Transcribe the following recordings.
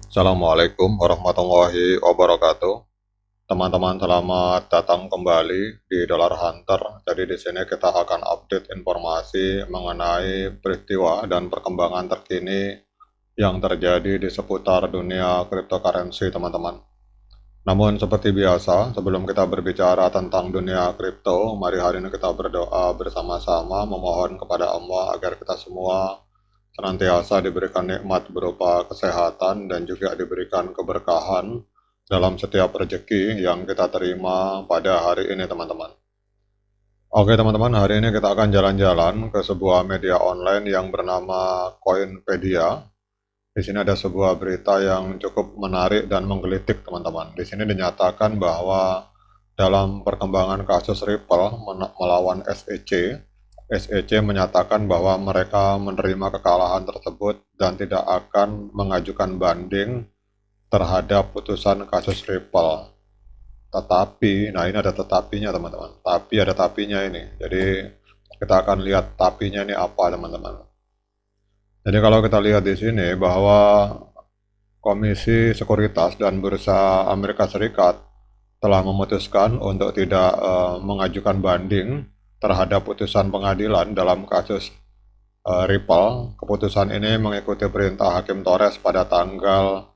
Assalamualaikum warahmatullahi wabarakatuh. Teman-teman, selamat datang kembali di Dollar Hunter. Jadi di sini kita akan update informasi mengenai peristiwa dan perkembangan terkini yang terjadi di seputar dunia cryptocurrency, teman-teman. Namun seperti biasa, sebelum kita berbicara tentang dunia kripto, mari hari ini kita berdoa bersama-sama memohon kepada Allah agar kita semua senantiasa diberikan nikmat berupa kesehatan dan juga diberikan keberkahan dalam setiap rezeki yang kita terima pada hari ini, teman-teman. Oke, teman-teman, hari ini kita akan jalan-jalan ke sebuah media online yang bernama Coinpedia. Di sini ada sebuah berita yang cukup menarik dan menggelitik, teman-teman. Di sini dinyatakan bahwa dalam perkembangan kasus Ripple melawan SEC, SEC menyatakan bahwa mereka menerima kekalahan tersebut dan tidak akan mengajukan banding terhadap putusan kasus Ripple. Tetapi, nah ini ada tetapinya, teman-teman. Tapi ada tapinya ini. Jadi kita akan lihat tapinya ini apa, teman-teman. Jadi kalau kita lihat di sini bahwa Komisi Sekuritas dan Bursa Amerika Serikat telah memutuskan untuk tidak mengajukan banding terhadap putusan pengadilan dalam kasus Ripple. Keputusan ini mengikuti perintah Hakim Torres pada tanggal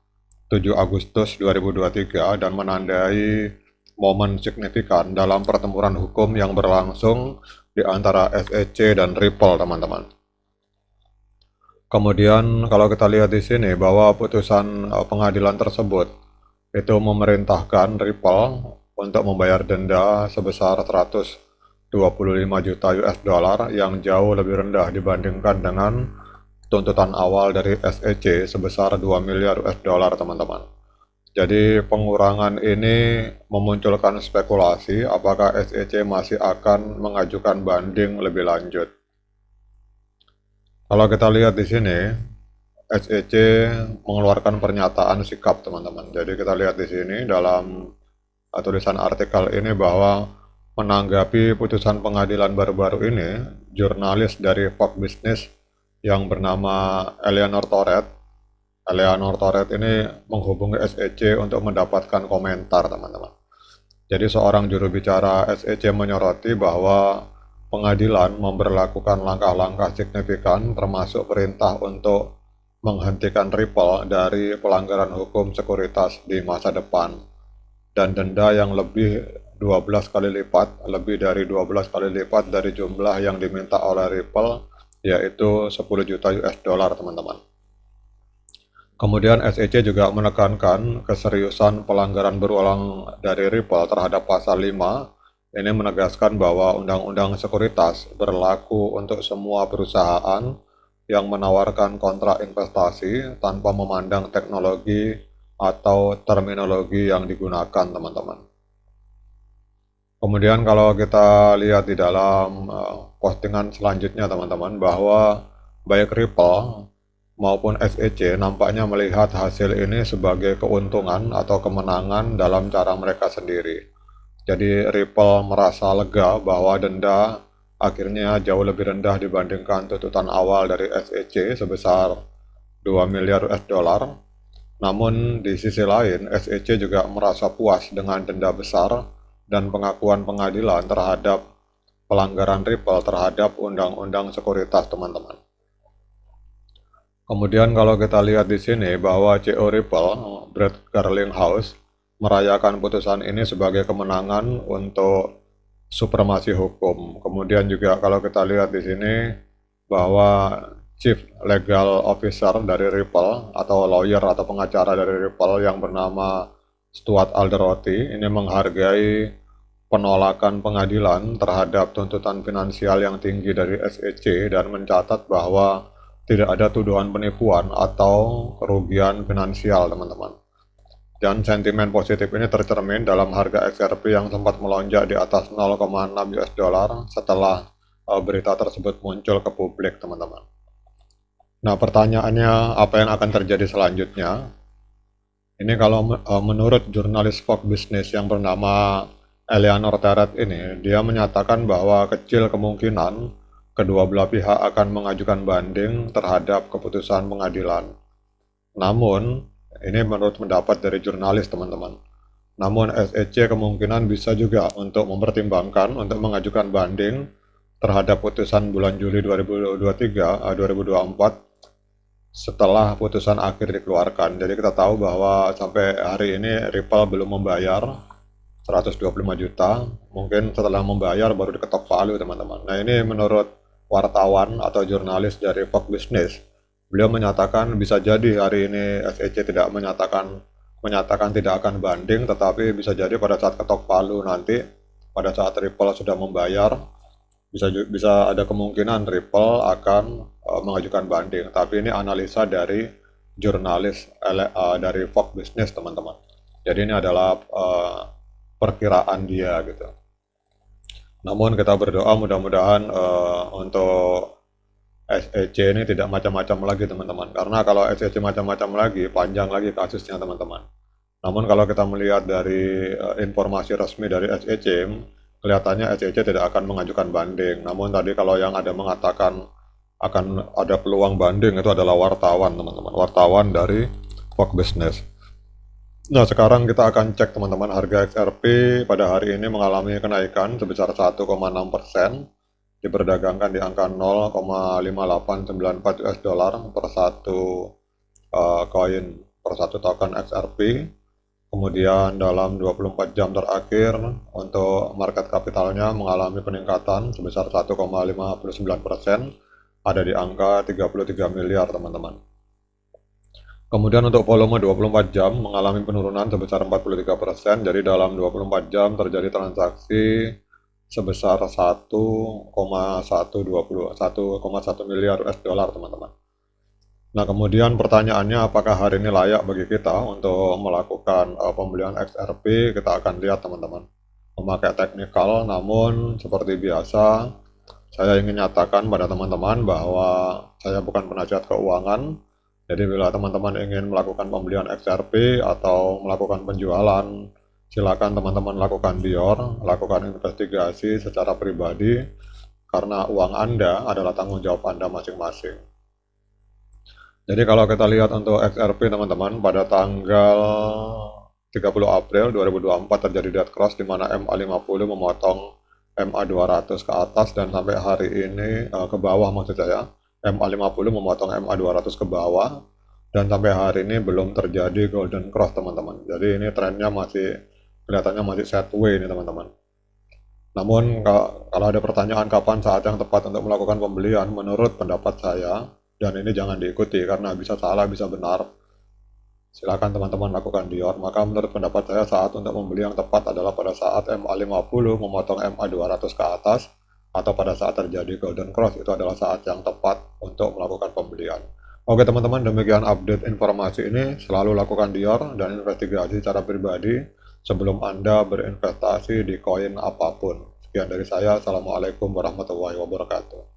7 Agustus 2023 dan menandai momen signifikan dalam pertempuran hukum yang berlangsung di antara SEC dan Ripple, teman-teman. Kemudian kalau kita lihat di sini bahwa putusan pengadilan tersebut itu memerintahkan Ripple untuk membayar denda sebesar 125 juta US dollar yang jauh lebih rendah dibandingkan dengan tuntutan awal dari SEC sebesar 2 miliar US dollar, teman-teman. Jadi pengurangan ini memunculkan spekulasi apakah SEC masih akan mengajukan banding lebih lanjut. Kalau kita lihat di sini, SEC mengeluarkan pernyataan sikap, teman-teman. Jadi kita lihat di sini dalam tulisan artikel ini bahwa menanggapi putusan pengadilan baru-baru ini, jurnalis dari Fox Business yang bernama Eleanor Toret ini menghubungi SEC untuk mendapatkan komentar, teman-teman. Jadi seorang juru bicara SEC menyoroti bahwa pengadilan memberlakukan langkah-langkah signifikan termasuk perintah untuk menghentikan Ripple dari pelanggaran hukum sekuritas di masa depan dan denda yang lebih 12 kali lipat, lebih dari 12 kali lipat dari jumlah yang diminta oleh Ripple, yaitu 10 juta US dollar, teman-teman. Kemudian SEC juga menekankan keseriusan pelanggaran berulang dari Ripple terhadap pasal 5. Ini menegaskan bahwa Undang-Undang Sekuritas berlaku untuk semua perusahaan yang menawarkan kontrak investasi tanpa memandang teknologi atau terminologi yang digunakan, teman-teman. Kemudian kalau kita lihat di dalam postingan selanjutnya, teman-teman, bahwa baik Ripple maupun SEC nampaknya melihat hasil ini sebagai keuntungan atau kemenangan dalam cara mereka sendiri. Jadi Ripple merasa lega bahwa denda akhirnya jauh lebih rendah dibandingkan tuntutan awal dari SEC sebesar 2 miliar US dollar. Namun di sisi lain, SEC juga merasa puas dengan denda besar dan pengakuan pengadilan terhadap pelanggaran Ripple terhadap Undang-Undang Sekuritas, teman-teman. Kemudian kalau kita lihat di sini bahwa CEO Ripple, Brett Garlinghouse, merayakan putusan ini sebagai kemenangan untuk supremasi hukum. Kemudian juga kalau kita lihat di sini bahwa Chief Legal Officer dari Ripple atau lawyer atau pengacara dari Ripple yang bernama Stuart Alderoty ini menghargai penolakan pengadilan terhadap tuntutan finansial yang tinggi dari SEC dan mencatat bahwa tidak ada tuduhan penipuan atau kerugian finansial, teman-teman. Dan sentimen positif ini tercermin dalam harga XRP yang sempat melonjak di atas 0,6 US dollar setelah berita tersebut muncul ke publik, teman-teman. Nah, pertanyaannya apa yang akan terjadi selanjutnya? Ini kalau menurut jurnalis Fox Business yang bernama Eleanor Toret ini, dia menyatakan bahwa kecil kemungkinan kedua belah pihak akan mengajukan banding terhadap keputusan pengadilan. Namun, Ini menurut pendapat dari jurnalis teman-teman. Namun SEC kemungkinan bisa juga untuk mempertimbangkan untuk mengajukan banding terhadap putusan bulan Juli 2024 setelah putusan akhir dikeluarkan. Jadi kita tahu bahwa sampai hari ini Ripple belum membayar 125 juta. Mungkin setelah membayar baru diketok palu teman-teman. Nah ini menurut wartawan atau jurnalis dari Fox Business, beliau menyatakan bisa jadi hari ini SEC tidak menyatakan tidak akan banding, tetapi bisa jadi pada saat ketok palu nanti, pada saat Ripple sudah membayar, bisa ada kemungkinan Ripple akan mengajukan banding. Tapi ini analisa dari jurnalis dari Fox Business teman-teman. Jadi ini adalah perkiraan dia gitu. Namun kita berdoa mudah-mudahan untuk SEC ini tidak macam-macam lagi teman-teman. Karena kalau SEC macam-macam lagi, panjang lagi kasusnya teman-teman. Namun kalau kita melihat dari informasi resmi dari SEC, kelihatannya SEC tidak akan mengajukan banding. Namun tadi kalau yang ada mengatakan akan ada peluang banding itu adalah wartawan teman-teman. Wartawan dari Fox Business. Nah sekarang kita akan cek teman-teman, harga XRP pada hari ini mengalami kenaikan sebesar 1,6%. Diperdagangkan di angka 0,5894 US dollar per satu koin, per satu token XRP. Kemudian dalam 24 jam terakhir untuk market kapitalnya mengalami peningkatan sebesar 1,59%, ada di angka 33 miliar teman-teman. Kemudian untuk volume 24 jam mengalami penurunan sebesar 43%, jadi dalam 24 jam terjadi transaksi sebesar 1,1 miliar US dollar teman-teman. Nah kemudian pertanyaannya, apakah hari ini layak bagi kita untuk melakukan pembelian XRP? Kita akan lihat teman-teman, memakai teknikal. Namun seperti biasa saya ingin nyatakan pada teman-teman bahwa saya bukan penasihat keuangan. Jadi bila teman-teman ingin melakukan pembelian XRP atau melakukan penjualan, silakan teman-teman lakukan Dior, lakukan investigasi secara pribadi, karena uang Anda adalah tanggung jawab Anda masing-masing. Jadi kalau kita lihat untuk XRP teman-teman, pada tanggal 30 April 2024 terjadi dead cross di mana MA50 memotong MA200 ke atas, dan sampai hari ini ke bawah maksud saya, MA50 memotong MA200 ke bawah, dan sampai hari ini belum terjadi golden cross teman-teman. Jadi ini trennya masih kelihatannya masih sideways ini teman-teman. Namun kalau ada pertanyaan kapan saat yang tepat untuk melakukan pembelian, menurut pendapat saya, dan ini jangan diikuti karena bisa salah bisa benar, silakan teman-teman lakukan Dior. Maka menurut pendapat saya saat untuk membeli yang tepat adalah pada saat MA50 memotong MA200 ke atas, atau pada saat terjadi golden cross, itu adalah saat yang tepat untuk melakukan pembelian. Oke teman-teman, demikian update informasi ini. Selalu lakukan Dior dan investigasi secara pribadi sebelum Anda berinvestasi di koin apapun. Sekian dari saya, Assalamualaikum warahmatullahi wabarakatuh.